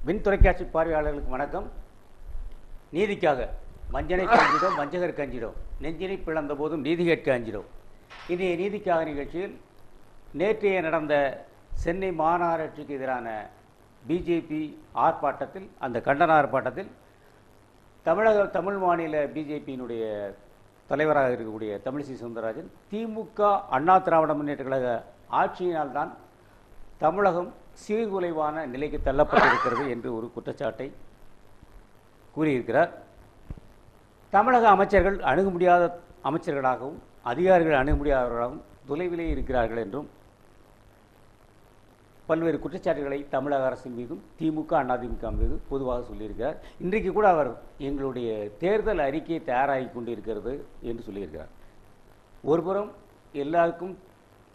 விண் தொலைக்காட்சி பார்வையாளர்களுக்கு வணக்கம். நீதிக்காக மஞ்சனை கஞ்சிடும் வஞ்சகர் கஞ்சிடும் நெஞ்சினை பிளந்த போதும் நீதி கேட்க அஞ்சிடும். இன்றைய நீதிக்காக நிகழ்ச்சியில் நேற்றைய நடந்த சென்னை மாநகராட்சிக்கு எதிரான பிஜேபி ஆர்ப்பாட்டத்தில், அந்த கண்டன ஆர்ப்பாட்டத்தில் தமிழ் மாநில பிஜேபியினுடைய தலைவராக இருக்கக்கூடிய தமிழிசை சவுந்தரராஜன், திமுக அண்ணா திராவிட முன்னேற்ற கழக ஆட்சியினால்தான் தமிழகம் சீர்குலைவான நிலைக்கு தள்ளப்பட்டிருக்கிறது என்று ஒரு குற்றச்சாட்டை கூறியிருக்கிறார். தமிழக அமைச்சர்கள் அணுக முடியாத அமைச்சர்களாகவும் அதிகாரிகள் அணுக முடியாதவர்களாகவும் தொலைவிலே இருக்கிறார்கள் என்றும் பல்வேறு குற்றச்சாட்டுகளை தமிழக அரசின் மீதும் திமுக அதிமுக மீது பொதுவாக சொல்லியிருக்கிறார். இன்றைக்கு கூட அவர் எங்களுடைய தேர்தல் அறிக்கை தயாராகி கொண்டிருக்கிறது என்று சொல்லியிருக்கிறார். ஒருபுறம் எல்லாருக்கும்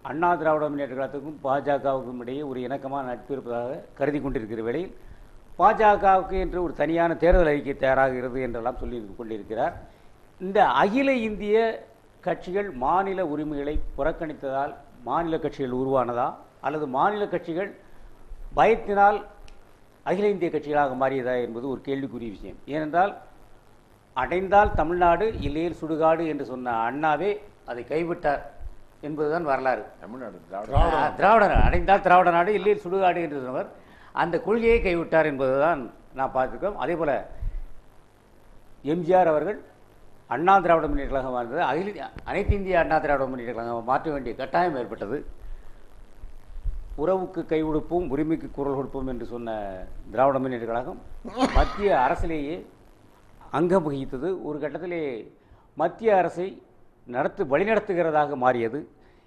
அண்ணா திராவிட முன்னேற்ற கழகத்துக்கும் பாஜகவுக்கும் இடையே ஒரு இணக்கமான நட்பு இருப்பதாக கருதி கொண்டிருக்கிற வேளையில் பாஜகவுக்கு என்று ஒரு தனியான தேர்தல் அறிக்கை தயாராகிறது என்றெல்லாம் சொல்லி கொண்டிருக்கிறார். இந்த அகில இந்திய கட்சிகள் மாநில உரிமைகளை புறக்கணித்ததால் மாநில கட்சிகள் உருவானதா, அல்லது மாநில கட்சிகள் பயத்தினால் அகில இந்திய கட்சிகளாக மாறியதா என்பது ஒரு கேள்விக்குரிய விஷயம். ஏனென்றால் அடைந்தால் தமிழ்நாடு இல்லையில் சுடுகாடு என்று சொன்ன அண்ணாவே அதை கைவிட்டார் என்பதுதான் வரலாறு. தமிழ்நாடு திராவிட அடைந்தால் திராவிட நாடு இல்லையில் சுடுகாடு என்று சொன்னவர் அந்த கொள்கையை கைவிட்டார் என்பதுதான் நான் பார்த்துருக்கோம். அதே போல எம்ஜிஆர் அவர்கள் அண்ணா திராவிட முன்னேற்ற கழகம் வாழ்ந்தது அனைத்து இந்திய அண்ணா திராவிட முன்னேற்ற கழகம் மாற்ற வேண்டிய கட்டாயம் ஏற்பட்டது. உறவுக்கு கை கொடுப்போம், உரிமைக்கு குரல் கொடுப்போம் என்று சொன்ன திராவிட முன்னேற்ற கழகம் மத்திய அரசிலேயே அங்கம் வகித்தது. ஒரு கட்டத்திலே மத்திய அரசை வழிநடத்துகிறதாக மாறியது.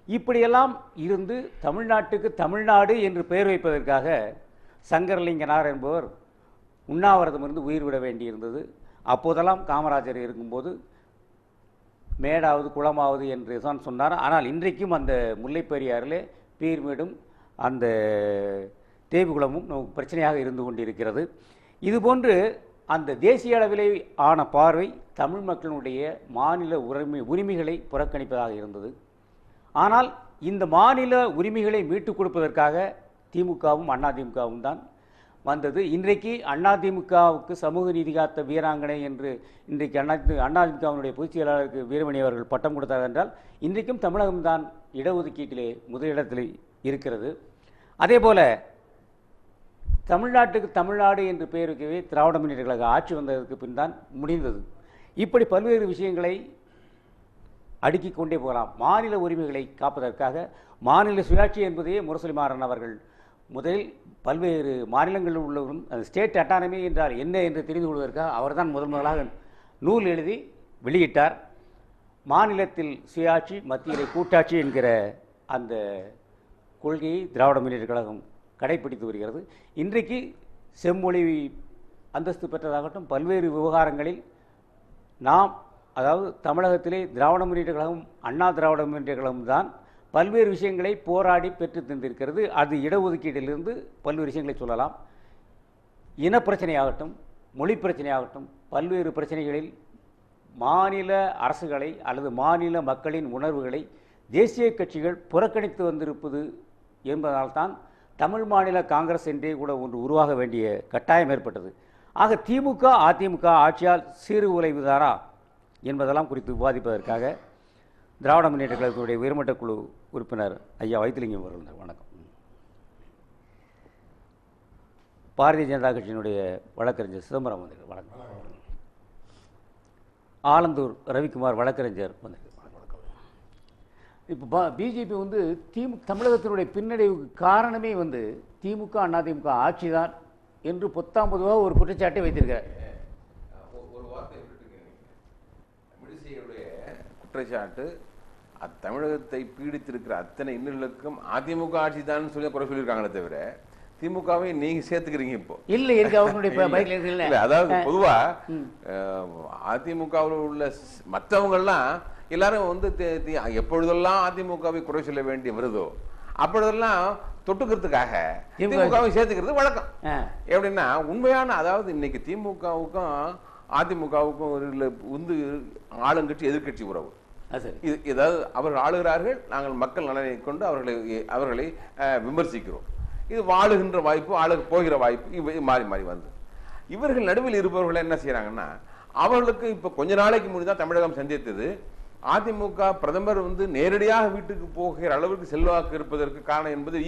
இப்படியெல்லாம் இருந்து தமிழ்நாட்டுக்கு தமிழ்நாடு என்று பெயர் வைப்பதற்காக சங்கரலிங்கனார் என்பவர் உண்ணாவிரதமிருந்து உயிர் விட வேண்டியிருந்தது. அப்போதெல்லாம் காமராஜர் இருக்கும்போது மேடாவது குளமாவது என்று தான் சொன்னார். ஆனால் இன்றைக்கும் அந்த முல்லைப்பெரியாறிலே பீர்மேடும் அந்த தேவிகுளமும் நமக்கு பிரச்சனையாக இருந்து கொண்டிருக்கிறது. இதுபோன்று அந்த தேசிய அளவிலே ஆன பார்வை தமிழ் மக்களுடைய மாநில உரிமைகளை புறக்கணிப்பதாக இருந்தது. ஆனால் இந்த மாநில உரிமைகளை மீட்டுக் கொடுப்பதற்காக திமுகவும் அதிமுகவும் தான் வந்தது. இன்றைக்கு அதிமுகவுக்கு சமூக நீதி காத்த வீராங்கனை என்று இன்றைக்கு அதிமுகவினுடைய பொதுச் செயலாளருக்கு வீரமணி அவர்கள் பட்டம் கொடுத்தார் என்றால் இன்றைக்கும் தமிழகம்தான் இடஒதுக்கீட்டிலே முதலிடத்தில் இருக்கிறது. அதே போல தமிழ்நாட்டுக்கு தமிழ்நாடு என்று பெயர் வைக்கவே திராவிட முன்னேற்ற கழக ஆட்சி வந்ததற்கு பின் தான் முடிந்தது. இப்படி பல்வேறு விஷயங்களை அடுக்கிக் கொண்டே போகலாம். மாநில உரிமைகளை காப்பதற்காக மாநில சுயாட்சி என்பதையே முரசொலி மாறன் அவர்கள் முதலில் பல்வேறு மாநிலங்களில் உள்ளவரும் ஸ்டேட் அட்டானமி என்றால் என்ன என்று தெரிந்து கொள்வதற்காக அவர்தான் முதலாக நூல் எழுதி வெளியிட்டார். மாநிலத்தில் சுயாட்சி மத்தியிலே கூட்டாட்சி என்கிற அந்த கொள்கையை திராவிட முன்னேற்ற கழகம் கடைப்பிடித்து வருகிறது. இன்றைக்கு செம்மொழி அந்தஸ்து பெற்றதாகட்டும் பல்வேறு விவகாரங்களில் அதாவது தமிழகத்திலே திராவிட முன்னேற்ற கழகம் அண்ணா திராவிட முன்னேற்ற கழகம் தான் பல்வேறு விஷயங்களை போராடி பெற்று தந்திருக்கிறது. அது இடஒதுக்கீட்டிலிருந்து பல்வேறு விஷயங்களை சொல்லலாம். இனப்பிரச்சனையாகட்டும், மொழி பிரச்சனையாகட்டும், பல்வேறு பிரச்சனைகளில் மாநில அரசுகளை அல்லது மாநில மக்களின் உணர்வுகளை தேசிய கட்சிகள் புறக்கணித்து வந்திருப்பது என்பதனால்தான் தமிழ் மாநில காங்கிரஸ் என்றே கூட ஒன்று உருவாக வேண்டிய கட்டாயம் ஏற்பட்டது. ஆக திமுக அதிமுக ஆட்சியால் சீர்குலைவுதாரா என்பதெல்லாம் குறித்து விவாதிப்பதற்காக திராவிட முன்னேற்ற கழகத்துடைய உயர்மட்ட குழு உறுப்பினர் ஐயா வைத்திலிங்கம் அவர்கள் வணக்கம். பாரதிய ஜனதா கட்சியினுடைய வழக்கறிஞர் சிதம்பரம் வந்திருக்கிறார் வணக்கம். ஆலந்தூர் ரவிக்குமார் வழக்கறிஞர் வந்திருக்கிறார். இப்போ பிஜேபி தமிழகத்தினுடைய பின்னடைவுக்கு காரணமே திமுக அதிமுக ஆட்சி தான் என்று பொதுவாக ஒரு குற்றச்சாட்டை வைத்திருக்கிறார். ஒரு வார்த்தை குற்றச்சாட்டு தமிழகத்தை பீடித்திருக்கிற அத்தனை இன்னலுக்கும் அதிமுக ஆட்சி தான் சொல்லி குறை சொல்லியிருக்காங்களே தவிர திமுகவை நீங்க சேர்த்துக்கிறீங்க இப்போ இல்லை இருக்கு அவங்களுடைய. அதாவது பொதுவா அதிமுகவில் உள்ள மற்றவங்கெல்லாம் எல்லாரும் எப்பொழுதெல்லாம் அதிமுகவை குறை சொல்ல வேண்டி வருதோ அப்பொழுதெல்லாம் தொட்டுக்கிறதுக்காக திமுகவை சேர்த்துக்கிறது வழக்கம். எப்படின்னா உண்மையான அதாவது இன்னைக்கு திமுகவுக்கும் அதிமுகவுக்கும் ஆளுங்கட்சி எதிர்கட்சி உறவு. ஏதாவது அவர்கள் ஆளுகிறார்கள், நாங்கள் மக்கள் நலனை கொண்டு அவர்களை விமர்சிக்கிறோம். இது வாழுகின்ற வாய்ப்பு, ஆளுக்கு போகிற வாய்ப்பு மாறி மாறி வந்து இவர்கள் நடுவில் இருப்பவர்கள் என்ன செய்யறாங்கன்னா, அவர்களுக்கு இப்ப கொஞ்ச நாளைக்கு முன்னாடி தமிழகம் சந்தித்தது அதிமுக பிரதமர் வந்து நேரடியாக வீட்டுக்கு போகிற அளவுக்கு செல்வாக்கு இருப்பதற்கு காரணம் என்பது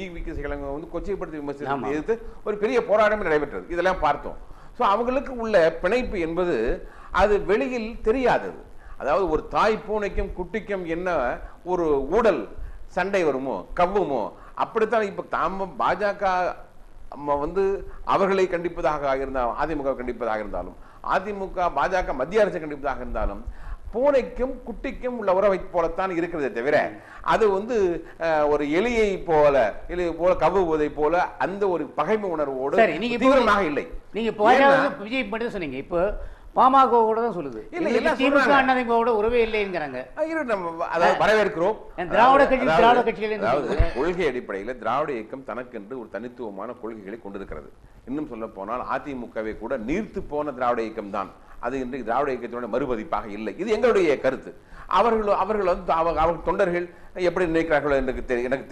வந்து கொச்சைப்படுத்தி விமர்சனத்தை எதிர்த்து ஒரு பெரிய போராட்டமே நடைபெற்றது. இதெல்லாம் பார்த்தோம். ஸோ அவங்களுக்கு உள்ள பிணைப்பு என்பது அது வெளியில் தெரியாதது. அதாவது ஒரு தாய் பூனைக்கும் குட்டிக்கும் என்ன ஒரு ஊடல் சண்டை வருமோ கவ்வுமோ அப்படித்தான் இப்ப பாஜக வந்து அவர்களை கண்டிப்பதாக இருந்தாலும், அதிமுக கண்டிப்பதாக இருந்தாலும், அதிமுக பாஜக மத்திய அரசை கண்டிப்பதாக இருந்தாலும் பூனைக்கும் குட்டிக்கும் உள்ள உறவை போலத்தான் இருக்கிறதே தவிர அது வந்து ஒரு எலியை போல கவ்வுவதை போல அந்த ஒரு பகைமை உணர்வோடு தீவிரமாக இல்லை. நீங்க விஜய் மட்டும் சொன்னீங்க, இப்போ பாமக கூட தான் சொல்லுது உறவே இல்லைங்கிறாங்க. அதாவது வரவேற்கிறோம். திராவிட கட்சிகள் கொள்கை அடிப்படையில் திராவிட இயக்கம் தனக்கென்று ஒரு தனித்துவமான கொள்கைகளை கொண்டிருக்கிறது. இன்னும் சொல்ல போனால் அதிமுகவை கூட நீர்த்து போன திராவிட இயக்கம் தான் அது இன்றைக்கு திராவிட இயக்கத்தினுடைய மறுபதிப்பாக இல்லை. இது எங்களுடைய கருத்து. அவர்கள் வந்து அவர் தொண்டர்கள் எப்படி நினைக்கிறார்களோ எனக்கு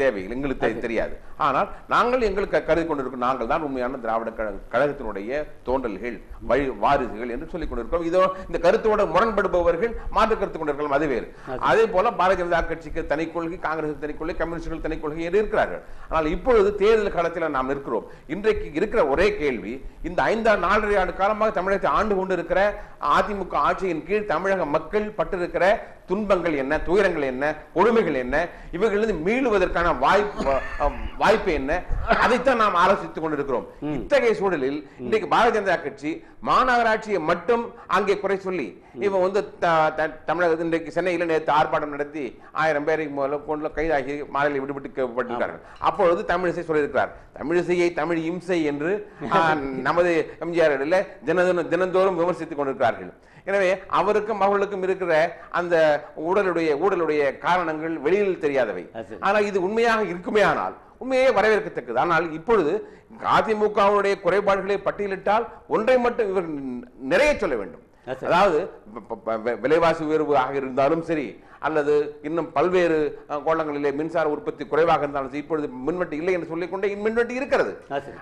தேவையில்லை, எங்களுக்கு தெரியாது. ஆனால் நாங்கள் எங்களுக்கு கருதி கொண்டிருக்கிறோம், நாங்கள் தான் உண்மையான திராவிட கழகத்தினுடைய தோன்றல்கள் வாரிசுகள் என்று சொல்லிக் கொண்டிருக்கிறோம். இதோ இந்த கருத்தோடு முரண்படுபவர்கள் மாற்று கருத்து கொண்டிருக்கலாம், அது வேறு. அதே போல பாரதிய ஜனதா கட்சிக்கு தனி கொள்கை, காங்கிரஸ் தனி கொள்கை, கம்யூனிஸ்டுகள் தனி கொள்கை என்று இருக்கிறார்கள். ஆனால் இப்பொழுது தேர்தல் காலத்தில் நாம் இருக்கிறோம். இன்றைக்கு இருக்கிற ஒரே கேள்வி, இந்த 5.5 ஆண்டு காலமாக தமிழகத்தை ஆண்டு கொண்டிருக்கிற அதிமுக ஆட்சியின் கீழ் தமிழக மக்கள் பட்டிருக்கிற துன்பங்கள் என்ன, துயரங்கள் என்ன, கொடுமைகள் என்ன, இவர்களிருந்து மீளுவதற்கான வாய்ப்பு என்ன, அதைத்தான் நாம் ஆலோசித்துக் கொண்டிருக்கிறோம். இத்தகைய சூழலில் இன்றைக்கு பாரதிய ஜனதா கட்சி மாநகராட்சியை மட்டும் அங்கே குறை சொல்லி இவன் வந்து தமிழகத்தில் இன்றைக்கு சென்னையில் நேற்று ஆர்ப்பாட்டம் நடத்தி 1000 பேரை கொண்டு கைதாகி மாலையில் விடுவிக்கப்பட்டிருக்கிறார்கள். அப்பொழுது தமிழிசை சொல்லியிருக்கிறார், தமிழிசையை தமிழ் இம்சை என்று நமது எம்ஜிஆர் தினந்தோறும் விமர்சித்துக் கொண்டிருக்கிறார்கள். எனவே அவருக்கும் அவர்களுக்கும் இருக்கிற அந்த ஊழலுடைய காரணங்கள் வெளியில் தெரியாதவை. ஆனால் இது உண்மையாக இருக்குமே ஆனால் உண்மையே வரவேற்கத்தக்கது. ஆனால் இப்பொழுது அதிமுகவுடைய குறைபாடுகளை பட்டியலிட்டால் ஒன்றை மட்டும் இவர் நிறைய சொல்ல வேண்டும். அதாவது விலைவாசி உயர்வு ஆக இருந்தாலும் சரி, அல்லது இன்னும் பல்வேறு கோணங்களிலே மின்சார உற்பத்தி குறைவாக இருந்தாலும் இப்பொழுது மின்வெட்டு இல்லை என்று சொல்லிக்கொண்டே மின்வெட்டு இருக்கிறது.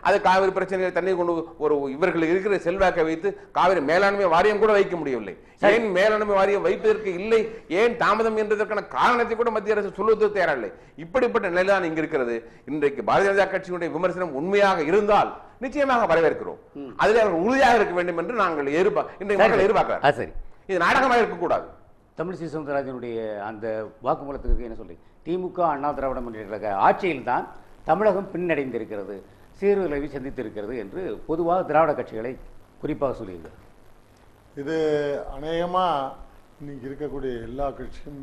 அது காவிரி பிரச்சனைகளை தண்ணீர் கொண்டு ஒரு இவர்கள் இருக்கிற செல்வாக்கை வைத்து காவிரி மேலாண்மை வாரியம் கூட வைக்க முடியவில்லை. ஏன் மேலாண்மை வாரியம் வைப்பதற்கு இல்லை, ஏன் தாமதம் என்றதற்கான காரணத்தை கூட மத்திய அரசு சொல்வதற்கு தயாரில்லை. இப்படிப்பட்ட நிலைதான் இங்கு இருக்கிறது. இன்றைக்கு பாரதிய ஜனதா கட்சியினுடைய விமர்சனம் உண்மையாக இருந்தால் நிச்சயமாக வரவேற்கிறோம். அதில் அவர்கள் உறுதியாக இருக்க வேண்டும் என்று நாங்கள் எதிர்பார்க்கிறோம். இது நாடகமாக இருக்கக்கூடாது. தமிழிசை சவுந்தரராஜனுடைய அந்த வாக்குமூலத்துக்கு என்ன சொல்றீங்க? திமுக அண்ணா திராவிட முன்னேற்ற கழக ஆட்சியில் தான் தமிழகம் பின்னடைந்திருக்கிறது, சீர்குலைவை சந்தித்திருக்கிறது என்று பொதுவாக திராவிட கட்சிகளை குறிப்பாக சொல்லியிருக்கிறது. இது அநேகமாக இன்னைக்கு இருக்கக்கூடிய எல்லா கட்சியும்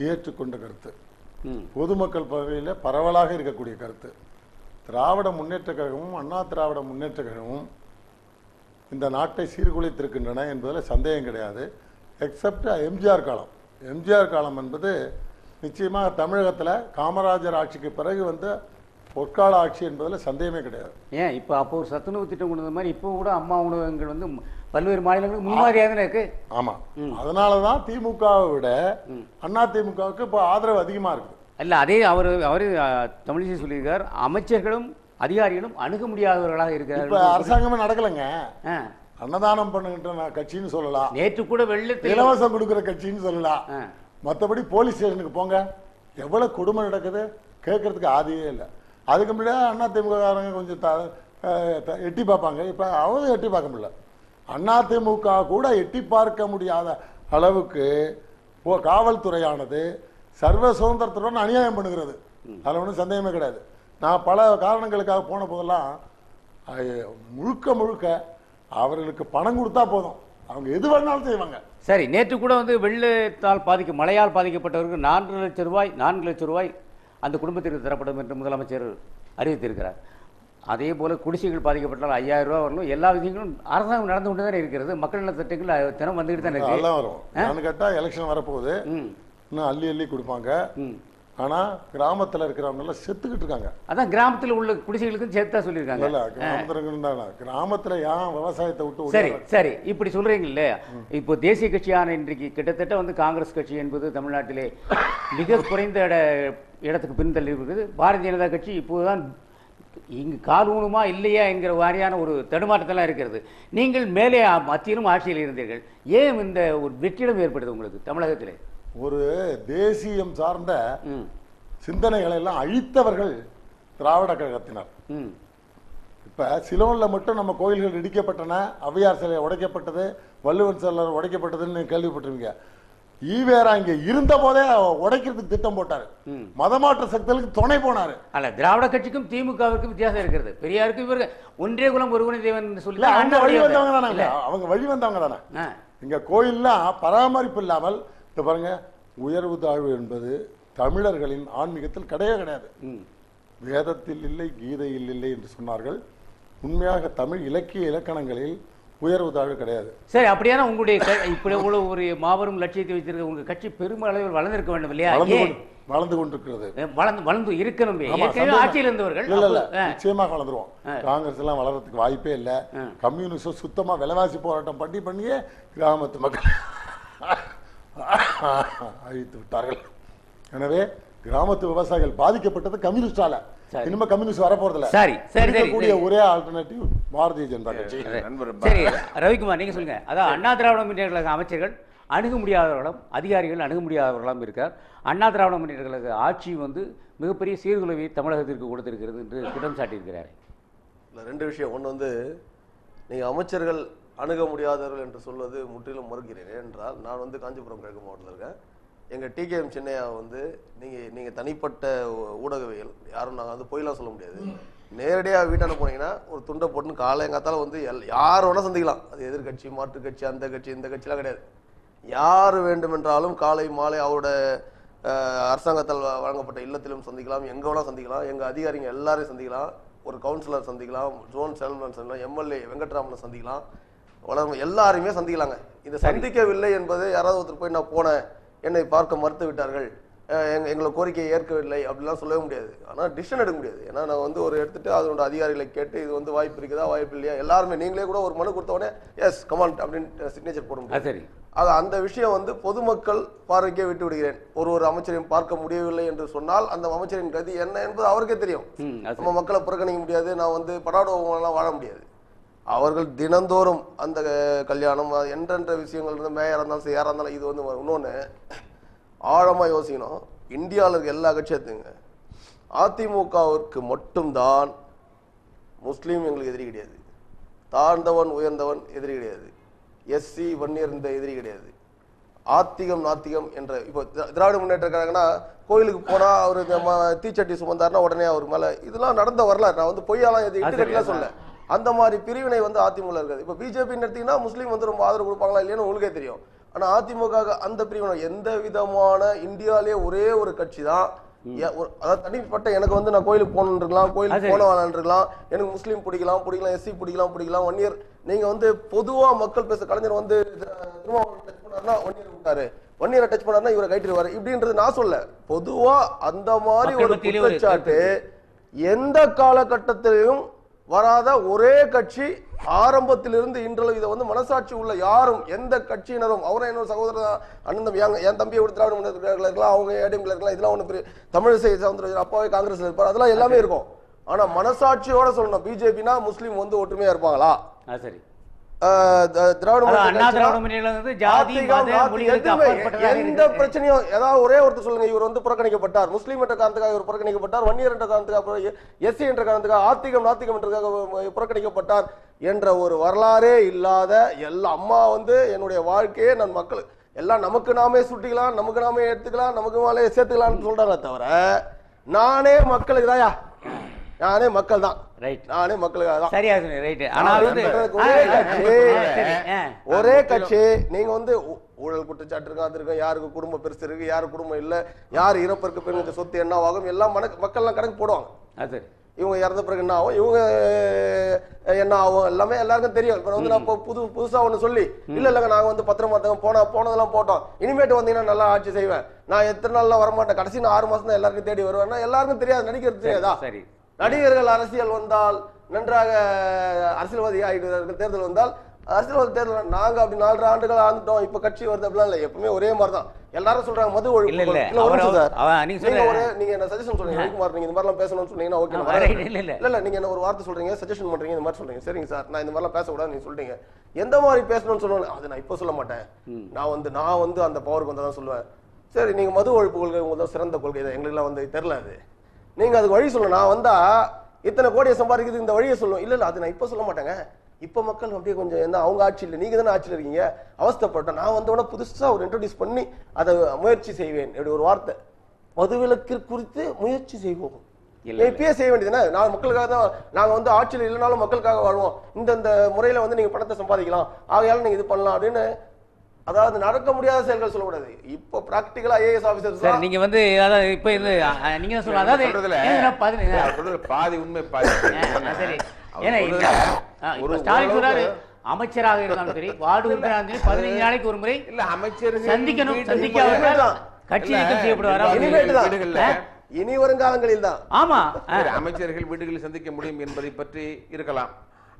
ஏற்றுக்கொண்ட கருத்து, பொதுமக்கள் பகுதியில் பரவலாக இருக்கக்கூடிய கருத்து. திராவிட முன்னேற்ற கழகமும் அண்ணா திராவிட முன்னேற்ற கழகமும் இந்த நாட்டை சீர்குலைத்திருக்கின்றன என்பதில் சந்தேகம் கிடையாது. எக்ஸப்ட் எம்ஜிஆர் காலம். எம்ஜிஆர் காலம் என்பது நிச்சயமாக தமிழகத்தில் காமராஜர் ஆட்சிக்கு பிறகு வந்து பொற்கால ஆட்சி என்பதில் சந்தேகமே கிடையாது. ஏன் இப்போ அப்போ ஒரு சத்துணவு திட்டம் கொண்டு வந்த மாதிரி இப்போ கூட அம்மா உணவகங்கள் வந்து பல்வேறு மாநிலங்களுக்கு முன்மாதிரியாக தானே இருக்கு. ஆமாம், அதனால தான் திமுகவை விட அண்ணா திமுகவுக்கு இப்போ ஆதரவு அதிகமாக இருக்குது. அல்ல, அதே அவர் தமிழிசை சொல்லியிருக்கார், அமைச்சர்களும் அதிகாரிகளும் அணுக முடியாதவர்களாக இருக்கிறார். இப்போ அரசாங்கமே நடக்கலைங்க. அன்னதானம் பண்ணுகின்ற கட்சின்னு சொல்லலாம், நேற்று கூட இலவசம் கொடுக்குற கட்சின்னு சொல்லலாம். மற்றபடி போலீஸ் ஸ்டேஷனுக்கு போங்க, எவ்வளவு கொடுமை நடக்குது கேட்கறதுக்கு ஆதியே இல்லை. அதுக்கு முன்னாடி அண்ணா திமுககாரங்க கொஞ்சம் எட்டி பார்ப்பாங்க, இப்போ அவங்க எட்டி பார்க்க முடியல. அண்ணா திமுக கூட எட்டி பார்க்க முடியாத அளவுக்கு காவல்துறையானது சர்வ சுதந்திரத்துடன் அநியாயம் பண்ணுகிறது. அதில் ஒன்றும் சந்தேகமே கிடையாது. நான் பல காரணங்களுக்காக போன போதெல்லாம் முழுக்க அவர்களுக்கு பணம் கொடுத்தா போதும், அவங்க எது வேணாலும் செய்வாங்க. சரி, நேற்று கூட வந்து வெள்ளத்தால் மழையால் பாதிக்கப்பட்டவருக்கு 4 லட்சம் ரூபாய் அந்த குடும்பத்திற்கு தரப்படும் என்று முதலமைச்சர் அறிவித்திருக்கிறார். அதே போல குடிசைகள் பாதிக்கப்பட்டால் 5000 ரூபாய் வரணும். எல்லா விஷயங்களும் அரசாங்கம் நடந்து கொண்டு தானே இருக்கிறது. மக்கள் நல திட்டங்கள் தினம் வந்துகிட்டு தானே இருக்கு. எல்லாம் வரும். நான் கேட்டால் எலெக்ஷன் வரப்போகுது, இன்னும் அள்ளி கொடுப்பாங்க. ஆனால் கிராமத்தில் இருக்கிறவங்க எல்லாம் செத்துக்கிட்டு இருக்காங்க. அதான் கிராமத்தில் உள்ள குடிசைகளுக்கும் சேர்த்தா சொல்லியிருக்காங்க. கிராமத்தில் ஏன் விவசாயத்தை விட்டு. சரி இப்படி சொல்றீங்கல்ல, இப்போ தேசிய கட்சியான இன்றைக்கு கிட்டத்தட்ட வந்து காங்கிரஸ் கட்சி என்பது தமிழ்நாட்டிலே மிக குறைந்த இடத்துக்கு பின்தள்ளி இருக்குது. பாரதிய ஜனதா கட்சி இப்போதுதான் இங்கு கால் ஊனுமா இல்லையா என்கிற வாரியான ஒரு தடுமாற்றத்தெல்லாம் இருக்கிறது. நீங்கள் மேலே மத்தியிலும் ஆட்சியில் இருந்தீர்கள், ஏன் இந்த ஒரு வெற்றிடம் ஏற்படுது உங்களுக்கு தமிழகத்திலே? ஒரு தேசியம் சார்ந்த சிந்தனைகளை எல்லாம் அழித்தவர்கள் திராவிட கழகத்தினர். இப்ப சிலோன்ல மட்டும் நம்ம கோயில்கள் இடிக்கப்பட்டன, ஔவையார் சிலை உடைக்கப்பட்டது, வள்ளுவன் சிலை உடைக்கப்பட்டதுன்னு கேள்விப்பட்டிருக்கீங்க. ஈவேரா இங்க இருந்த போதே உடைக்கிறதுக்கு திட்டம் போட்டாரு, மதமாற்ற சக்திகளுக்கு துணை போனாரு. அல்ல, திராவிட கட்சிக்கும் திமுகவிற்கும் வித்தியாசம் இருக்கிறது. பெரியாருக்கு இவர் ஒன்றே குலம் ஒருவனை தேவன் சொல்லி அவங்க வழி வந்தவங்க தானே, அவங்க வழி வந்தவங்க தானே. இங்க கோயில்லாம் பராமரிப்பு இல்லாமல் இந்த பாருங்க, உயர்வு தாழ்வு என்பது தமிழர்களின் ஆன்மீகத்தில் கிடையாது. வேதத்தில் இல்லை, கீதையில் இல்லை என்று சொன்னார்கள். உண்மையாக தமிழ் இலக்கிய இலக்கணங்களில் உயர்வு தாழ்வு கிடையாது. சரி, அப்படியான உங்களுடைய இப்படி ஒரு மாபெரும் லட்சியத்தை வைத்திருக்க உங்க கட்சி பெருமளவில் வளர்ந்திருக்க வேண்டும் இல்லையா? வளர்ந்து கொண்டிருக்கிறது, வளர்ந்து இருக்கணும். ஆட்சியில் இருந்தவர்கள் நிச்சயமாக வளர்ந்துருவோம். காங்கிரஸ் எல்லாம் வளர்றதுக்கு வாய்ப்பே இல்லை. கம்யூனிஸ்ட் சுத்தமா விலைவாசி போராட்டம் பண்ணியே கிராமத்து மக்கள் அழித்து விட்டார்கள். எனவே கிராமத்து விவசாயிகள் பாதிக்கப்பட்டது கம்யூனிஸ்டால. இனிமே கம்யூனிஸ்ட் வர போறதில்ல. சரி, ஒரே ஆல்டர்னேட்டிவ் பாரதிய ஜனதா கட்சி. சரி ரவிக்குமார், நீங்க சொல்லுங்க. அதான் அண்ணா திராவிட முன்னேற்ற கழக அமைச்சர்கள் அணுக முடியாதவர்களும் அதிகாரிகள் அணுக முடியாதவர்களும் இருக்கார். அண்ணா திராவிட முன்னேற்ற கழக ஆட்சி மிகப்பெரிய சீர்குலைவை தமிழகத்திற்கு கொடுத்திருக்கிறது என்று குற்றம் சாட்டியிருக்கிறார். ரெண்டு விஷயம். ஒன்று நீங்கள் அமைச்சர்கள் அணுக முடியாதவர்கள் என்று சொல்வது முற்றிலும் மறுக்கிறேன். என்றால் நான் காஞ்சிபுரம் கிழக்கு மாவட்டத்தில் இருக்கேன். எங்கள் டிகேஎம் சின்னையா நீங்கள் தனிப்பட்ட ஊடகவியல் யாரும் நாங்கள் பொய்லாம் சொல்ல முடியாது. நேரடியாக வீட்டான போனீங்கன்னா ஒரு துண்டை போட்டுன்னு காலையங்காத்தால யார் வேணால் சந்திக்கலாம். அது எதிர்கட்சி, மாற்று கட்சி, அந்த கட்சி, இந்த கட்சிலாம் கிடையாது. யார் வேண்டுமென்றாலும் காலை மாலை அவரோட அரசாங்கத்தால் வழங்கப்பட்ட இல்லத்திலும் சந்திக்கலாம், எங்கே வேணால் சந்திக்கலாம். எங்கள் அதிகாரிங்க எல்லாரையும் சந்திக்கலாம். ஒரு கவுன்சிலர் சந்திக்கலாம், ஜோன் செல்வன் சந்திக்கலாம், எம்எல்ஏ வெங்கட்ராமனை சந்திக்கலாம், எல்லாருமே சந்திக்கலாங்க. இந்த சந்திக்கவில்லை என்பது யாராவது ஒருத்தர் போய் நான் போனேன், என்னை பார்க்க மறுத்து விட்டார்கள், எங்களை கோரிக்கையை ஏற்கவில்லை அப்படிலாம் சொல்லவே முடியாது. ஆனால் டிசிஷன் எடுக்க முடியாது. ஏன்னா நான் ஒரு எடுத்துட்டு அதோட அதிகாரிகளை கேட்டு இது வாய்ப்பு இருக்குதா வாய்ப்பு இல்லையா, எல்லாருமே நீங்களே கூட ஒரு மனு கொடுத்தவொடனே எஸ் கமாண்ட் அப்படின்னு சிக்னேச்சர் போட முடியாது. அது அந்த விஷயம் பொதுமக்கள் பார்வைக்கே விட்டு விடுகிறேன். ஒரு அமைச்சரையும் பார்க்க முடியவில்லை என்று சொன்னால் அந்த அமைச்சரின் கதி என்ன என்பது அவருக்கே தெரியும். நம்ம மக்களை புறக்கணிக்க முடியாது. நான் படாடோலாம் வாழ முடியாது. அவர்கள் தினந்தோறும் அந்த கல்யாணம் என்ற விஷயங்கள் மேயராக இருந்தாலும் சரி யாராக இருந்தாலும் இது இன்னொன்று ஆழமாக யோசிக்கணும். இந்தியாவில் இருக்க எல்லா கட்சியத்துங்க அதிமுகவிற்கு மட்டும்தான் முஸ்லீம் எங்களுக்கு எதிரி கிடையாது, தாழ்ந்தவன் உயர்ந்தவன் எதிரி கிடையாது, எஸ்சி வன்னியர் இந்த எதிரி கிடையாது. ஆத்திகம் நாத்திகம் என்ற இப்போ திராவிட முன்னேற்ற கழகம்னா கோயிலுக்கு போனா அவரு தீச்சட்டி சுமந்தாருன்னா உடனே அவர் மேல இதெல்லாம் நடந்த வரலாறு. நான் பொய்யாலாம் இட்டுக்கட்டலாம் சொல்ல. அந்த மாதிரி பிரிவினை அதிமுக இருக்காது. இப்போ பிஜேபி எடுத்தீங்கன்னா முஸ்லீம் ரொம்ப ஆதரவு கொடுப்பாங்களா இல்லையான்னு உங்களுக்கே தெரியும். ஆனா அதிமுக அந்த பிரிவினை எந்த விதமான இந்தியாவிலே ஒரே ஒரு கட்சி தான். அதாவது தனிப்பட்ட எனக்கு நான் கோயிலுக்கு போகணுன்னு இருக்கலாம், கோயிலுக்கு போன வேணான்னு இருக்கலாம், எனக்கு முஸ்லீம் பிடிக்கலாம், எஸ்சி பிடிக்கலாம், ஒன்னியர் நீங்க பொதுவா மக்கள் பேச கலைஞர் திருமாவளவன் டச் பண்ணாருன்னா ஒன்னியர் விட்டாரு, ஒன்னியரை டச் பண்ணாருன்னா இவரை கைட்டிடுவாரு இப்படின்றது நான் சொல்ல. பொதுவா அந்த மாதிரி ஒரு குற்றச்சாட்டு எந்த காலகட்டத்திலையும் வராத ஒரே கட்சி ஆரம்பத்திலிருந்து இன்றளவு இதை மனசாட்சி உள்ள யாரும் எந்த கட்சியினரும் அவரை என்னோட சகோதரர் அண்ணன் என் தம்பியை ஒரு திராவிட முன்னேற்ற இருக்கலாம், அவங்க ஏடிஎம்ல இருக்கலாம், இதெல்லாம் ஒன்று தமிழிசை சவுந்தரராஜன் அப்பாவே காங்கிரஸ்ல இருப்பார், அதெல்லாம் எல்லாமே இருக்கும். ஆனா மனசாட்சியோட சொல்லணும், பிஜேபினா முஸ்லீம் ஒற்றுமையா இருப்பாங்களா? சரி, எந்த பிரச்சனையும் ஏதாவது ஒரே ஒருத்தர் சொல்லுங்க, இவர் புறக்கணிக்கப்பட்டார், முஸ்லீம் என்ற காரணத்துக்காக இவர் புறக்கணிக்கப்பட்டார், வன்னியர் என்ற காரணத்துக்காக, எஸ்சி என்ற காரணத்துக்காக, ஆத்திகம் நாத்திகம் என்றதுக்காக புறக்கணிக்கப்பட்டார் என்ற ஒரு வரலாறே இல்லாத எல்லா அம்மா என்னுடைய வாழ்க்கையே நான் மக்கள் எல்லாம் நமக்கு நாமே சுட்டிக்கலாம், நமக்கு நாமே எடுத்துக்கலாம், நமக்கு மேலே சேர்த்துக்கலாம்னு சொல்றாங்க தவிர நானே மக்களுக்கு தாயா, நானே மக்கள் தான், நானே மக்களுக்காக தான். சரியா சொன்னீங்க, ரைட். ஆனா ஒரே கட்சி நீங்க ஊழல் குற்றச்சாட்டு இருக்கு, அது இருக்கு, யாருக்கு குடும்பம் பெருசு இருக்கு, யாருக்கு குடும்பம் இல்ல, யார் இறப்பிற்கு பிறகு சொத்து என்ன ஆகும் எல்லாம் மக்கள்லாம் கணக்கு போடுவாங்க. இவங்க இறந்த பிறகு என்ன ஆகும், இவங்க என்ன ஆகும் எல்லாமே எல்லாருக்கும் தெரியும். இப்ப நான் புதுசா ஒண்ணு சொல்லி இல்லங்க நாங்க பத்திரமா போனதெல்லாம் போட்டோம், இனிமேட்டு வந்தீங்கன்னா நல்லா ஆட்சி செய்வேன், நான் எத்தனை நாள்லாம் வரமாட்டேன், கடைசி 6 மாசம் தான் எல்லாருக்கும் தேடி வருவேன், எல்லாருக்கும் தெரியாது, நடிக்கிறது தெரியாதா? நடிகர்கள் அரசியல் வந்தால் நன்றாக அரசியல்வாதி ஆகிடுவார்கள், தேர்தல் வந்தால் அரசியல்வாதி தேர்தல் நாங்க அப்படி 4 ஆண்டுகள் ஆண்டுட்டோம், இப்ப கட்சி வருது அப்படிலாம் இல்ல, எப்பவுமே ஒரே மாதிரி தான். எல்லாரும் சொல்றாங்க மது ஒழிப்பு. நீங்க என்ன சஜஷன் சொல்றீங்க ரவிக்குமார், நீங்க இந்த மாதிரி எல்லாம் பேசணும்னு சொன்னீங்கன்னா ஓகே. இல்ல நீங்க என்ன ஒரு வார்த்தை சொல்றீங்க, சஜஷன் பண்றீங்க, இந்த மாதிரி சொல்றீங்க, சரிங்க சார் நான் இந்த மாதிரி எல்லாம் பேசக்கூடாது நீங்க சொல்றீங்க, எந்த மாதிரி பேசணும்னு சொல்லுவாங்க, அது நான் இப்ப சொல்ல மாட்டேன், நான் வந்து அந்த பவருக்கு வந்ததான் சொல்லுவேன். சரி நீங்க மது ஒழிப்பு கொள்கை உங்களுக்கு சிறந்த கொள்கை தான், எங்களுக்கு எல்லாம் வந்து தெரியல, அது நீங்க அதுக்கு வழி சொல்லணும், நான் வந்தா இத்தனை கோடியை சம்பாதிக்கிறது இந்த வழியை சொல்லுவோம். இல்ல அது நான் இப்ப சொல்ல மாட்டேங்க, இப்ப மக்கள் அப்படியே கொஞ்சம் என்ன அவங்க ஆட்சியில் நீங்க தானே ஆட்சியில் இருக்கீங்க, அவஸ்தைப்பட்டேன், நான் வந்தோட புதுசா ஒரு இன்ட்ரோடியூஸ் பண்ணி அதை முயற்சி செய்வேன், இப்படி ஒரு வார்த்தை, மதுவிலக்கு குறித்து முயற்சி செய்வோம், இப்பயே செய்ய வேண்டியதுன்னா நான் மக்களுக்காக தான், நாங்க வந்து ஆட்சியில் இல்லைனாலும் மக்களுக்காக வாழ்வோம், இந்த முறையில வந்து நீங்க பணத்தை சம்பாதிக்கலாம், ஆகையால நீங்க இது பண்ணலாம் அப்படின்னு, அதாவது நடக்க முடியாத செயல்கள் சொல்லக்கூடாது. இப்போ பிராக்டிகலா ஐஏஎஸ் ஆபீசர் சார் நீங்க வந்து அதாவது இப்ப இந்த நீங்க சொல்ற அதாவது பாதி உண்மை பாதி சரி. ஏன்னா ஸ்டாலின் சொல்றாரு அமைச்சராக இருந்தாலும் சரி வார்டு உறுப்பினராக 15 நாளைக்கு ஒரு முறை இல்ல அமைச்சர்கள் சந்திக்கணும், சந்திக்காத கட்சி நீக்கம் செய்யப்படுவாரா இனி வருங்காலங்களில் தான். ஆமா அமைச்சர்கள் வீடுகளில் சந்திக்க முடியும் என்பதை பற்றி இருக்கலாம்,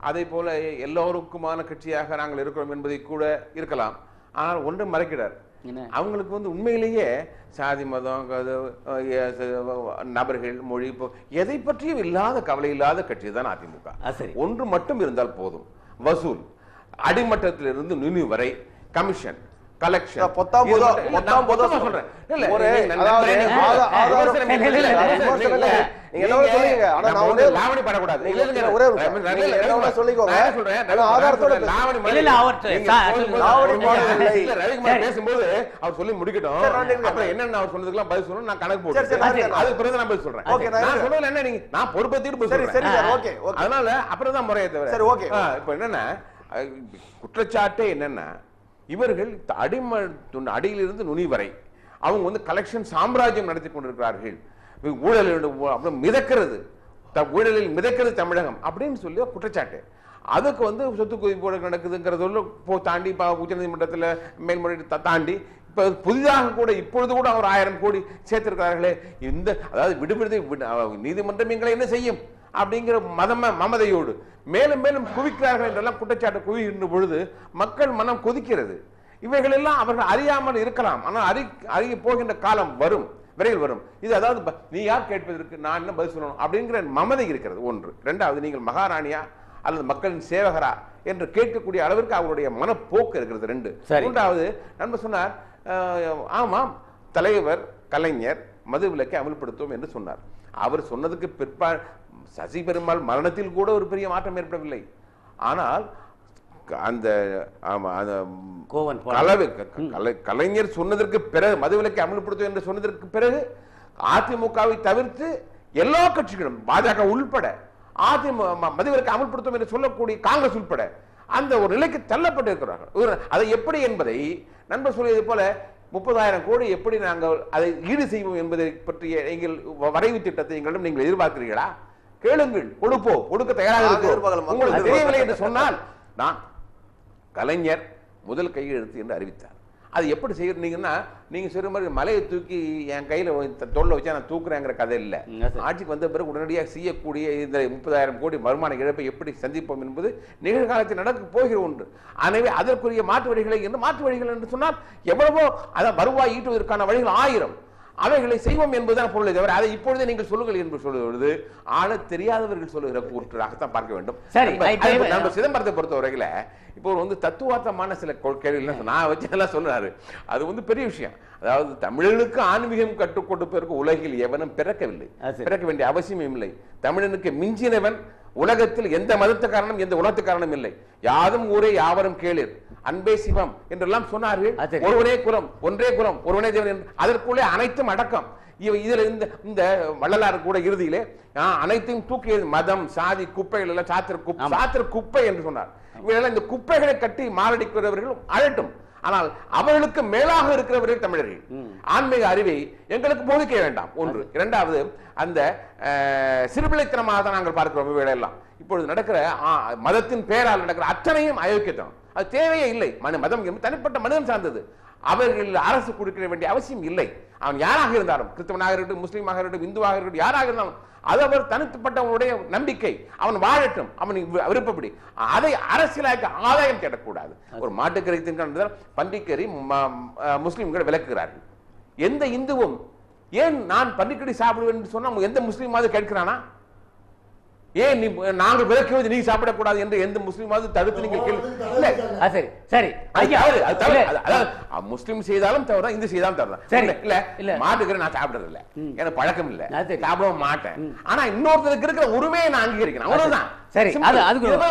அதே போல எல்லோருக்குமான கட்சியாக நாங்கள் இருக்கிறோம் என்பதை கூட இருக்கலாம். ஆனால் ஒன்றும் மறைக்கிறார், அவங்களுக்கு வந்து உண்மையிலேயே சாதி மதம் நபர்கள் மொழி எதை பற்றியும் இல்லாத கவலை இல்லாத கட்சி தான் அதிமுக. ஒன்று மட்டும் இருந்தால் போதும், வசூல் அடிமட்டத்திலிருந்து நுனி வரை கமிஷன் கலெக்ஷன் பேசும்போது அவர் சொல்லி முடிக்கட்டும், என்னென்ன அவர் சொன்னதுக்கெல்லாம் பதில் சொல்லணும், நான் கணக்கு போட்டு அதுக்கு பிறகு நான் பதில் சொல்றேன். நான் சொல்றது என்ன, நீங்க நான் பொறுப்பேற்றிட்டு அதனால அப்புறம் தான் முறையை தவிர. இப்ப என்னன்னா குற்றச்சாட்டே என்னன்னா இவர்கள் அடியிலிருந்து நுனி வரை அவங்க வந்து கலெக்ஷன் சாம்ராஜ்யம் நடத்தி கொண்டிருக்கிறார்கள், ஊழல் மிதக்கிறது, ஊழலில் மிதக்கிறது தமிழகம் அப்படின்னு சொல்லி குற்றச்சாட்டு. அதுக்கு வந்து சொத்து குவிப்பு நடக்குதுங்கிறத தாண்டி உச்சநீதிமன்றத்தில் மேல்முறையீடு தாண்டி இப்ப புதிதாக கூட இப்பொழுது கூட அவர் 1000 கோடி சேர்த்திருக்கிறார்களே, இந்த அதாவது விடுபடுத்தி நீதிமன்றம் எங்களை என்ன செய்யும் அப்படிங்கிற மமதையோடு மேலும் மேலும் குவிக்கிறார்கள் என்றெல்லாம் குற்றச்சாட்டு குவிகின்ற பொழுது மக்கள் மனம் கொதிக்கிறது. இவைகள் எல்லாம் அவர்கள் அறியாமல் இருக்கலாம், ஆனால் அறிய போகின்ற காலம் வரும், விரைவில் வரும். இது அதாவது நீ யார் கேட்பதற்கு நான் என்ன பதில் சொல்லணும் அப்படிங்கிற மமதை இருக்கிறது ஒன்று. இரண்டாவது, நீங்கள் மகாராணியா அல்லது மக்களின் சேவகரா என்று கேட்கக்கூடிய அளவிற்கு அவருடைய மனப்போக்கு இருக்கிறது. 2. மூன்றாவது, நண்பர் சொன்னார் ஆமாம் தலைவர் கலைஞர் மதுவிலக்கை அமல்படுத்துவோம் என்று சொன்னார். அவர் சொன்னதுக்கு பிற்பாடு சசி பெருமாள் மரணத்தில் கூட ஒரு பெரிய மாற்றம் ஏற்படவில்லை. ஆனால் அந்த கலைஞர் சொன்னதற்கு பிறகு மதுவிலக்கை அமல்படுத்தும் என்று சொன்னதற்கு பிறகு அதிமுகவை தவிர்த்து எல்லா கட்சிகளும் பாஜக உள்பட மதுவிலக்கை அமல்படுத்தும் என்று சொல்லக்கூடிய காங்கிரஸ் உள்பட அந்த ஒரு நிலைக்கு தள்ளப்பட்டு இருக்கிறார்கள். அதை எப்படி என்பதை நண்பர் சொல்லியது போல 30,000 கோடி எப்படி நாங்கள் அதை ஈடு செய்வோம் என்பதை பற்றிய எங்கள் வரைவு திட்டத்தை எங்களிடம் நீங்கள் எதிர்பார்க்கிறீர்களா? கேளுங்கள், கொடுக்க தயாராக இருக்கிறோம். உங்களுக்கு தெரியவில்லை என்று சொன்னால் நான் கலைஞர் முதல் கையெழுத்து என்று அறிவித்தார். அது எப்படி செய்யறீங்கன்னா நீங்க சொல்ற மாதிரி மலையை தூக்கி என் கையில தோல்ல வச்சா நான் தூக்குறேங்கிற கதை இல்லை. ஆட்சிக்கு வந்த பிறகு உடனடியாக செய்யக்கூடிய இந்த 30,000 கோடி வருமான இழப்பை எப்படி சந்திப்போம் என்பது நிகழ்காலத்தில் நடக்க போகிற ஒன்று. எனவே அதற்குரிய மாற்று வழிகளை மாற்று வழிகள் என்று சொன்னால் எவ்வளவோ அதை வருவாய் ஈட்டுவதற்கான வழிகள் 1000 அவைகளை செய்வோம் என்பதுதான் பொருளை தவிர அதை இப்பொழுதே நீங்கள் சொல்லுங்கள் என்று சொல்லுவது ஆள தெரியாதவர்கள் சொல்லுகிற கூற்றாகத்தான் பார்க்க வேண்டும். நம்ம சிதம்பரத்தை பொறுத்த வரையில இப்போ வந்து தத்துவார்த்தமான சில கேள்விகள் நான் வச்சதெல்லாம் சொல்றாரு, அது வந்து பெரிய விஷயம். அதாவது தமிழர்களுக்கு ஆன்மீகம் கற்றுக் கொடுப்பதற்கு உலகில் எவனும் பிறக்கவில்லை, பிறக்க வேண்டிய அவசியமும் இல்லை. தமிழனுக்கு மிஞ்சினவன் உலகத்தில் எந்த மதத்துக்காரனும் எந்த உலகத்துக்காரனும் இல்லை. யாதும் ஊரே யாவரும் கேளீர் அன்பே சிவம் என்றெல்லாம் சொன்னார்கள். ஒருவனே குலம் ஒன்றே குலம் ஒருவனே தேவன், அதற்குள்ளே அனைத்தும் அடக்கம். இதுல இந்த வள்ளலார் கூட இறுதியிலே அனைத்தையும் தூக்கியது மதம் சாதி குப்பைகள் எல்லாம் சாத்திர குப்பை என்று சொன்னார். இவர்கள் இந்த குப்பைகளை கட்டி மாரடிக்கிறவர்கள் அழட்டும், ஆனால் அவர்களுக்கு மேலாக இருக்கிறவர்கள் தமிழர்கள். ஆன்மீக அறிவை எங்களுக்கு போதிக்க வேண்டாம் ஒன்று. இரண்டாவது, அந்த சிறுபிள்ளைத்தனமாக தான் நாங்கள் பார்க்கிறோம். இவைகளெல்லாம் இப்பொழுது நடக்கிற மதத்தின் பெயரால் நடக்கிற அத்தனையும் அயோக்கியத்தனம், அது தேவையே இல்லை. மதம் தனிப்பட்ட மனிதன் சார்ந்தது. அவர்கள் அரசு கொடுக்க வேண்டிய அவசியம் இல்லை. அவன் யாராக இருந்தாலும், கிறிஸ்தவனாக இருக்கட்டும், முஸ்லீமாக இருக்கட்டும், இந்துவாக இருக்கட்டும், யாராக இருந்தாலும் அது அவர் தனித்துப்பட்டவனுடைய நம்பிக்கை. அவன் வாழட்டும், அவன் விருப்பப்படி. அதை அரசியலாக்க ஆதாயம் தேடக்கூடாது. ஒரு மாட்டுக்கறி தின்றால் பன்றிக்கறி முஸ்லீம்கள் விளக்குகிறார்கள். எந்த இந்துவும் ஏன் நான் பன்றிக்கறி சாப்பிடுவேன் என்று சொன்னா எந்த முஸ்லீமாவது கேட்கிறானா? ஏன் நாங்கள் விளக்குவது நீ சாப்பிடக்கூடாது என்று எந்த முஸ்லீமாவது தடுத்து நீங்க முஸ்லீம் செய்தாலும் தவறு, இந்து செய்தாலும் தவறு. இல்ல மாட்டுக்கறி நான் சாப்பிடுறது இல்ல, எனக்கு பழக்கம் இல்ல, சாப்பிடவும் மாட்டேன். ஆனா இன்னொருத்தருக்கு இருக்கிற உரிமையை நான் அங்கீகரிக்கிறேன், அவ்வளவுதான்.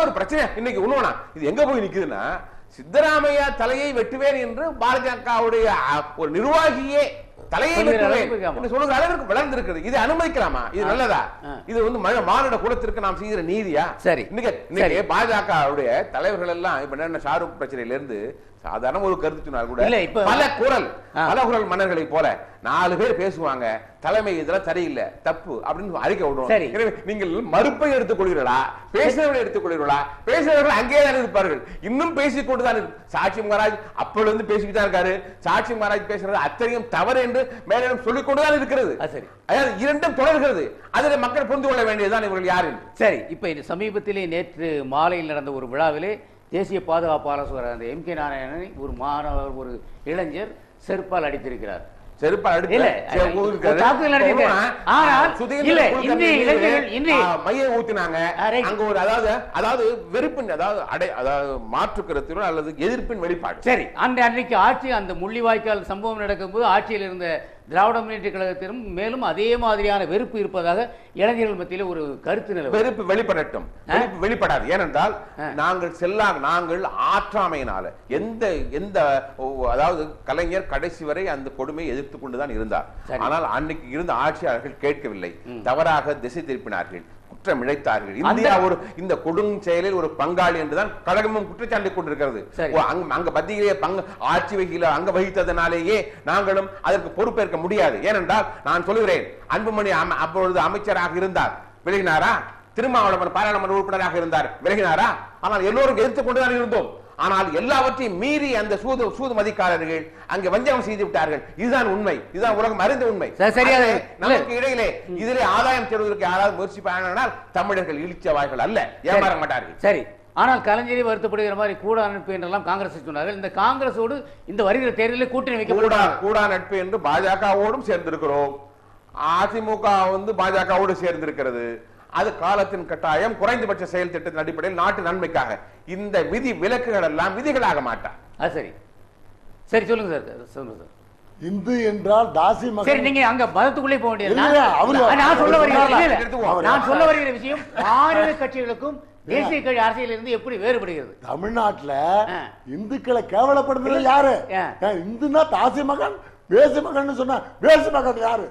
ஒரு பிரச்சனை இன்னைக்கு ஒண்ணுனா இது எங்க போய் நிக்குதுன்னா, சித்தராமையா தலையை வெட்டுவேன் என்று பாஜகவுடைய ஒரு நிர்வாகியே தலையை சொல்லுகிற அளவிற்கு வளர்ந்திருக்கிறது. இது அனுமதிக்கலாமா? இது நல்லதா? இது வந்து மானிட குலத்திற்கு நாம் செய்கிற நீதியா? சரி, இன்னைக்கு பாஜகவுடைய தலைவர்கள் எல்லாம் இப்ப என்ன ஷாருக் பிரச்சனையில இருந்து சாதாரண ஒரு கருத்து சொன்னால் கூட பல குரல் மன்னர்களை போல 4 பேர் பேசுவாங்க, தலைமை இதெல்லாம் சரியில்லை, தப்பு அப்படின்னு அறிக்கை விடுவோம். நீங்கள் மறுப்பை எடுத்துக் கொள்கிறீர்களா, பேசுறவர்களை எடுத்துக் கொள்கிறீர்களா? பேசுறவர்கள் அங்கே தான் இருப்பார்கள், இன்னும் பேசிக்கொண்டுதான். சாட்சி மகாராஜ் அப்பொழுது இருந்து பேசிக்கிட்டு தான் இருக்காரு. சாட்சி மகாராஜ் பேசுறது அத்தனையும் தவறு என்று மேலும் சொல்லிக் கொண்டுதான் இருக்கிறது. அதாவது இரண்டும் தொடர்கிறது. அதில் மக்கள் புரிந்து கொள்ள வேண்டியதுதான் இவர்கள் யார் என்று. சரி, இப்ப சமீபத்திலே நேற்று மாலையில் நடந்த ஒரு விழாவிலே தேசிய பாதுகாப்பு ஆலோசகர் அந்த எம்.கே. நாராயணனை ஒரு மாணவர், ஒரு இளைஞர் செருப்பால் அடித்திருக்கிறார். மாற்றுக்கருத்திலோ அல்லது எதிர்ப்பின் வெளிப்பாடு. சரி, அன்றைக்கு ஆட்சி அந்த முள்ளிவாய்க்கால் சம்பவம் நடக்கும் போது ஆட்சியில் இருந்த திராவிட முன்னேற்ற கழகத்திலும் மேலும் அதே மாதிரியான வெறுப்பு இருப்பதாக இளைஞர்கள் மத்தியில் ஒரு கருத்து நிலை. வெறுப்பு வெளிப்படட்டும், வெளிப்படாது. ஏனென்றால் நாங்கள் ஆற்றாமையினால எந்த அதாவது கலைஞர் கடைசி வரை அந்த கொடுமையை எதிர்த்து கொண்டுதான் இருந்தார். ஆனால் அன்னைக்கு இருந்த ஆட்சியாளர்கள் கேட்கவில்லை, தவறாக திசை திருப்பினார்கள், குற்றம் இழைத்தார்கள். இந்தியா ஒரு இந்த கொடும் செயலில் ஒரு பங்காளி என்றுதான் கழகமும் குற்றச்சாட்டு கொண்டிருக்கிறது. அங்க மத்தியிலே ஆட்சி வகையில் அங்க வகித்ததனாலேயே நாங்களும் அதற்கு பொறுப்பேற்க முடியாது. ஏனென்றால் நான் சொல்லுகிறேன், அன்புமணி அப்பொழுது அமைச்சராக இருந்தார், விலகினாரா? திருமாவளவன் பாராளுமன்ற உறுப்பினராக இருந்தார், விலகினாரா? ஆனால் எல்லோரும் எதிர்த்துக் கொண்டுதான் இருந்தோம். ஆனால் எல்லாவற்றையும் மீறி அந்த சூது மதிக்காரர்கள் அங்கே வஞ்சகம் செய்து விட்டார்கள். இதுதான் உண்மை, இதுதான் உலகம் அறிந்த உண்மை. நமக்கு இடையிலே இதிலே ஆதாயம் தேடுவதற்கு யாராவது முயற்சி பண்ணால் தமிழர்கள் இழிச்சவாய்கள் அல்ல, ஏமாற மாட்டார்கள். சரி, ஆனால் கலைஞரை வருத்தப்படுகிற மாதிரி கூடா நட்பு என்றெல்லாம் காங்கிரஸ் சொன்னார்கள். இந்த காங்கிரஸோடு இந்த வருகிற தேர்தலில் கூட்டணி வைக்க கூடா நட்பு என்று பாஜகவோடும் சேர்ந்திருக்கிறோம். அதிமுக வந்து பாஜகவோடு சேர்ந்திருக்கிறது. அது காலத்தின் கட்டாயம், குறைந்தபட்ச செயல் திட்டத்தின் அடிப்படையில் நாட்டு நன்மைக்காக. இந்த விதி விலக்குகள் எல்லாம் விதிகளாக மாட்டார். சரி சரி, சொல்லுங்க சார், சொல்லுங்க சார். இந்து என்றால் தாசி மகன். சரி, நீங்க அங்க மதத்துக்குள்ளே போக வேண்டியது. நான் சொல்ல வருகிற விஷயம் மாநில கட்சிகளுக்கும் தேசிய கட்சி அரசியல் இருந்து எப்படி வேறுபடுகிறது? தமிழ்நாட்டுல இந்துக்களை கேவலப்படுத்துறது யாரு? இந்துன்னா தாசி மகன், வேசி மகன் சொன்னா வேசி மகன் யாரு?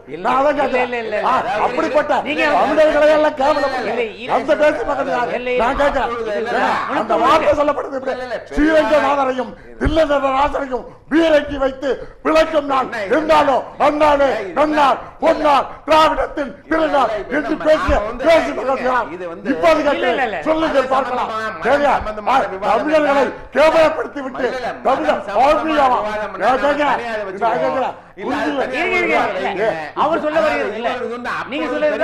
அப்படிப்பட்ட தமிழர்களை எல்லாம் கேவலப்படுத்த அந்த வேசி மகன் யாரு? நான் கேட்கிறேன், அந்த வார்த்தை சொல்லப்படுது. ஸ்ரீரங்கநாதரையும் தில்லநாதரையும் வீரக்கி வைத்து விளக்கும் நாள் என்றாலோ அந்நாளே நன்னாள் பொன்னாள் திராவிடத்தின் திருநாள் என்று பேசிய வேசி மகன் யார்? இப்போது கேட்கிறேன், சொல்லுங்க பார்க்கலாம். தமிழர்களை கேவலப்படுத்தி விட்டு தமிழர் அவர் சொல்ல வருகிறது. நீங்க சொல்லுங்க.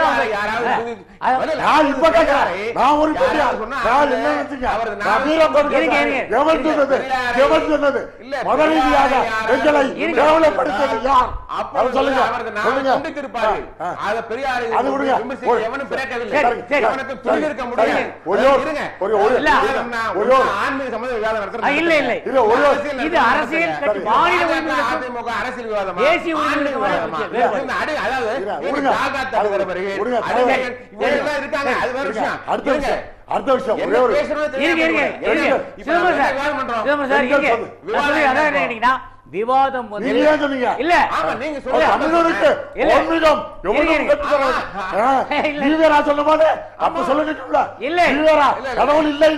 அரசியல் விவாதம் அடுத்த விஷயம் விவாதம் இல்ல சொல்லும் போது அப்ப சொல்லுங்க இல்ல கடவுள் இல்லை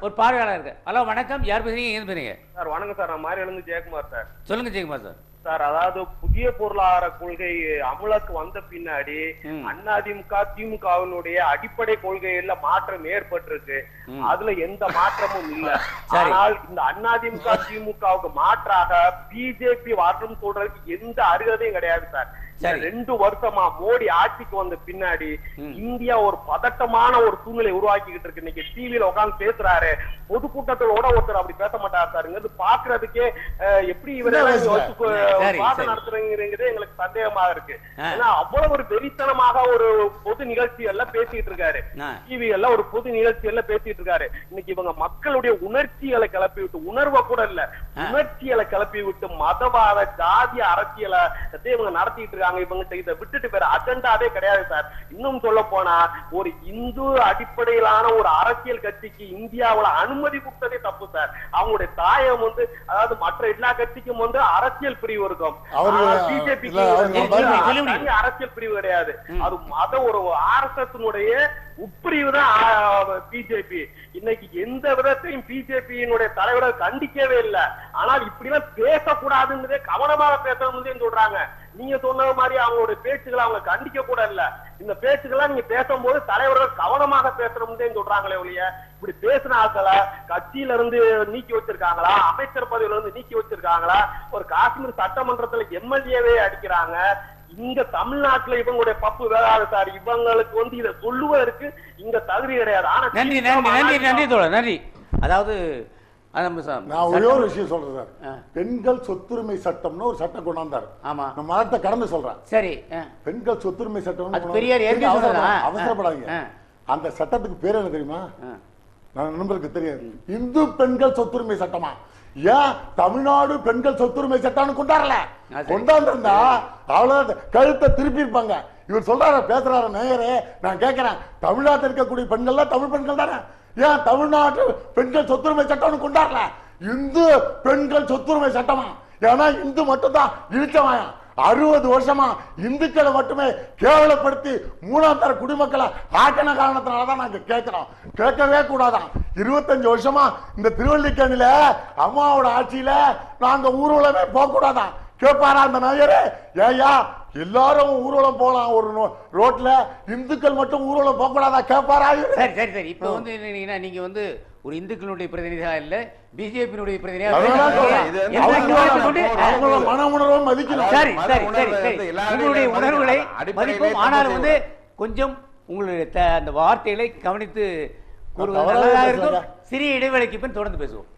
ஒரு பார்வையாளர் இருக்கு. ஹலோ வணக்கம், யார் பேசுறீங்க? ஏன் பேசுறீங்க சார்? வணக்கம் சார், நான் மாரியிலிருந்து ஜெயக்குமார் சார். சொல்லுங்க ஜெயக்குமார் சார். சார். அதாவது புதிய பொருளாதார கொள்கை அமலுக்கு வந்த பின்னாடி அதிமுக திமுகவினுடைய அடிப்படை கொள்கையில மாற்றம் ஏற்பட்டிருக்கு. அதுல எந்த மாற்றமும் இல்ல. ஆனால் இந்த அதிமுக திமுகவுக்கு மாற்றாக பிஜேபி மாற்றம் சொல்றதுக்கு எந்த அருகதையும் கிடையாது சார். 2 வருஷமா மோடி ஆட்சிக்கு வந்த பின்னாடி இந்தியா ஒரு பதட்டமான ஒரு சூழ்நிலை உருவாக்கிக்கிட்டு இருக்கு. இன்னைக்கு டிவியில உட்கார்ந்து பேசுறாரு, பொதுக்கூட்டத்தோட ஒருத்தர் அப்படி பேச மாட்டாரு சார். இங்க பாக்குறதுக்கே எப்படி வாதம் நடத்துறீங்கிறது எங்களுக்கு சந்தேகமா இருக்கு. ஏன்னா அவ்வளவு ஒரு வெறித்தனமாக ஒரு பொது நிகழ்ச்சி எல்லாம் பேசிட்டு இருக்காரு, டிவி எல்லாம் ஒரு பொது நிகழ்ச்சி எல்லாம் பேசிட்டு இருக்காரு. இன்னைக்கு இவங்க மக்களுடைய உணர்ச்சிகளை கிளப்பி விட்டு, உணர்வை கூட இல்ல உணர்ச்சிகளை கிளப்பி விட்டு மதவாத ஜாதி அரசியலை இவங்க நடத்திட்டு இருக்காங்க. இவங்க இதை விட்டுட்டு வேற அஜெண்டாவே கிடையாது சார். இன்னும் சொல்ல போனா ஒரு இந்து அடிப்படையிலான ஒரு அரசியல் கட்சிக்கு இந்தியாவுல அனுமதி கொடுத்ததே தப்பு சார். அவங்களுடைய தாயம் அதாவது மற்ற எல்லா கட்சிக்கும் அரசியல் பிரிவு இருக்கும், பிஜேபி அரசியல் பிரிவு கிடையாது. அது மத ஒரு RSS உட்பிரிவு தான் பிஜேபி. இன்னைக்கு எந்த விதத்தையும் பிஜேபியினுடைய தலைவர்கள் கண்டிக்கவே இல்லை. ஆனால் இப்படி எல்லாம் பேசக்கூடாதுன்றதே கவனமாக பேசணும்னு சொல்றாங்க. நீங்க சொன்ன மாதிரி அவங்களுடைய பேச்சுகளை அவங்க கண்டிக்க கூட இல்ல. இந்த பேச்சுக்கெல்லாம் நீங்க பேசும்போது தலைவர்கள் கவனமாக பேசணும்னு சொல்றாங்களே ஒழிய இப்படி பேசின ஆட்களை கட்சியில இருந்து நீக்கி வச்சிருக்காங்களா, அமைச்சர் பதவியில இருந்து நீக்கி வச்சிருக்காங்களா, ஒரு காஷ்மீர் சட்டமன்றத்துல எம்எல்ஏவே அடிக்கிறாங்க. இங்க தமிழ்நாட்டுல இவங்களுடைய பப்பு வேறாது சார். இவங்களுக்கு இதை சொல்லுவதற்கு இங்க தகுதி கிடையாது. ஆனா நன்றி நன்றி நன்றி நன்றி தோழர் நன்றி. அதாவது நான் ஒரே ஒரு விஷயம் சொல்றேன் சார். பெண்கள் சொத்துரிமை சட்டம்னு ஒரு சட்டம் கொண்டாந்தாரு. ஆமா, நான் மதத்தை கடந்து சொல்றேன். சரி, பெண்கள் சொத்துரிமை சட்டம் அவசரப்படாதீங்க. அந்த சட்டத்துக்கு பேர் என்ன தெரியுமா? நண்பருக்கு தெரியாது. இந்து பெண்கள் சொத்துரிமை சட்டமா? ஏன் தமிழ்நாடு பெண்கள் சொத்துரிமை சட்டம் கொண்டாடல? கொண்டாந்துருந்தா அவ்வளவு கழுத்தை திருப்பி இருப்பாங்க. இவர் சொல்றாரு, பேசுறாரு நேயரே, நான் கேட்கிறேன், தமிழ்நாட்டில் இருக்கக்கூடிய பெண்கள்லாம் தமிழ் பெண்கள் தானே? ஏன் தமிழ்நாட்டு பெண்கள் சொத்துரிமை சட்டம்னு கொண்டாடல? இந்து பெண்கள் சொத்துரிமை சட்டமா? ஏன்னா இந்து மட்டும் தான் இழுச்சவாயம். 60 வருஷமா இந்துக்களை மட்டுமே கேவலப்படுத்தி 3ஆம் தர குடிமக்களை ஆக்கின காரணத்தினாலதான் நாங்க கேட்கிறோம். கேட்கவே கூடாதான். 25 வருஷமா இந்த திருவல்லிக்கேணியில அம்மாவோட ஆட்சியில நாங்க ஊர்வலமே போக கூடாதான். கேட்பாரா அந்த நாயரே? ஏயா எல்லாரும் ஊர்வலம் போலாம் ஒரு ரோட்ல, இந்துக்கள் மட்டும் ஊர்வலம் போக கூடாதா? கேட்பாரா? சரி சரி சரி. இப்ப நீங்க ஒரு இந்துக்களுடைய பிரதிநிதியா இல்ல பிஜேபியினுடைய பிரதிநிதியா மன உணர்வை மதிக்கணும். சரி சரி சரி சரி, உங்களுடைய உணர்வுகளை மதிப்போம். ஆனால் கொஞ்சம் உங்களுடைய அந்த வார்த்தைகளை கவனித்து கூறுவது நல்லதாக இருக்கும். சிறிய இடைவேளைக்கு பின் தொடர்ந்து பேசுவோம்.